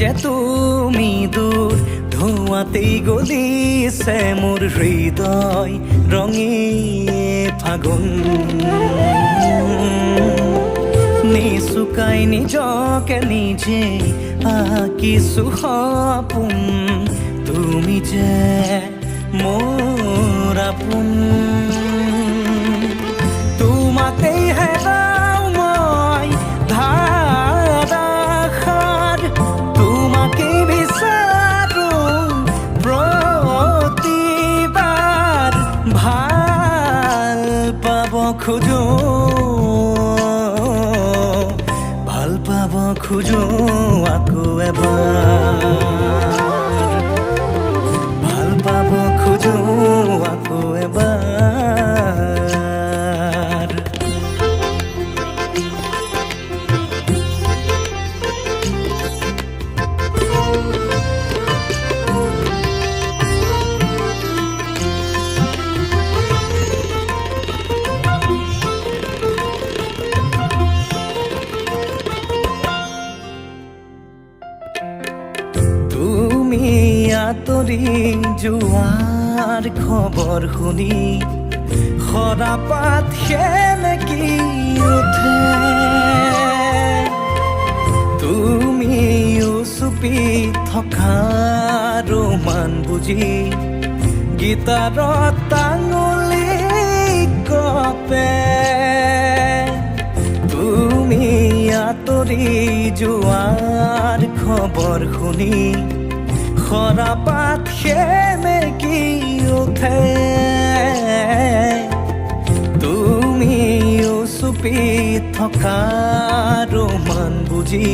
যে তুমি দূৰ ধোঁৱাতেই গলিছে মোৰ হৃদয় ৰঙী ফাগুন নিচুকাই নিজকে নিজে আঁকিছো সপোন তুমি যে মোৰ আপোন তোমাতেই হেৰাও মই ধাৰাসাৰ তোমাকেই বিচাৰো প্ৰতিবাৰ ভাল পাব খোজো আকৌ এবাৰ ভাল পাব খোজো আকৌ এবাৰ আঁতৰি যোৱাৰ খবৰ শুনি সৰাপাত সেমেকি উঠে তুমি চুপি থকা ৰোমান বুজি গীটাৰত টাঙুলি কপে তুমি আঁতৰি যোৱাৰ খবৰ শুনি সৰাপাত সেমেকি উঠে তুমি চুপি থকা ৰোমান বুজি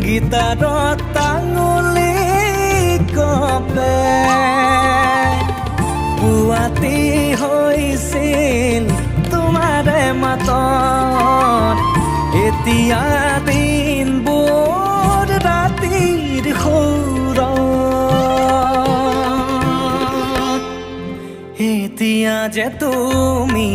গীটাৰত টাঙুলি কপে পুৱাতি হৈছিল তোমাৰে মাতত এতিয়া দিনবোৰ ৰাতিৰ এতিয়া যে তুমি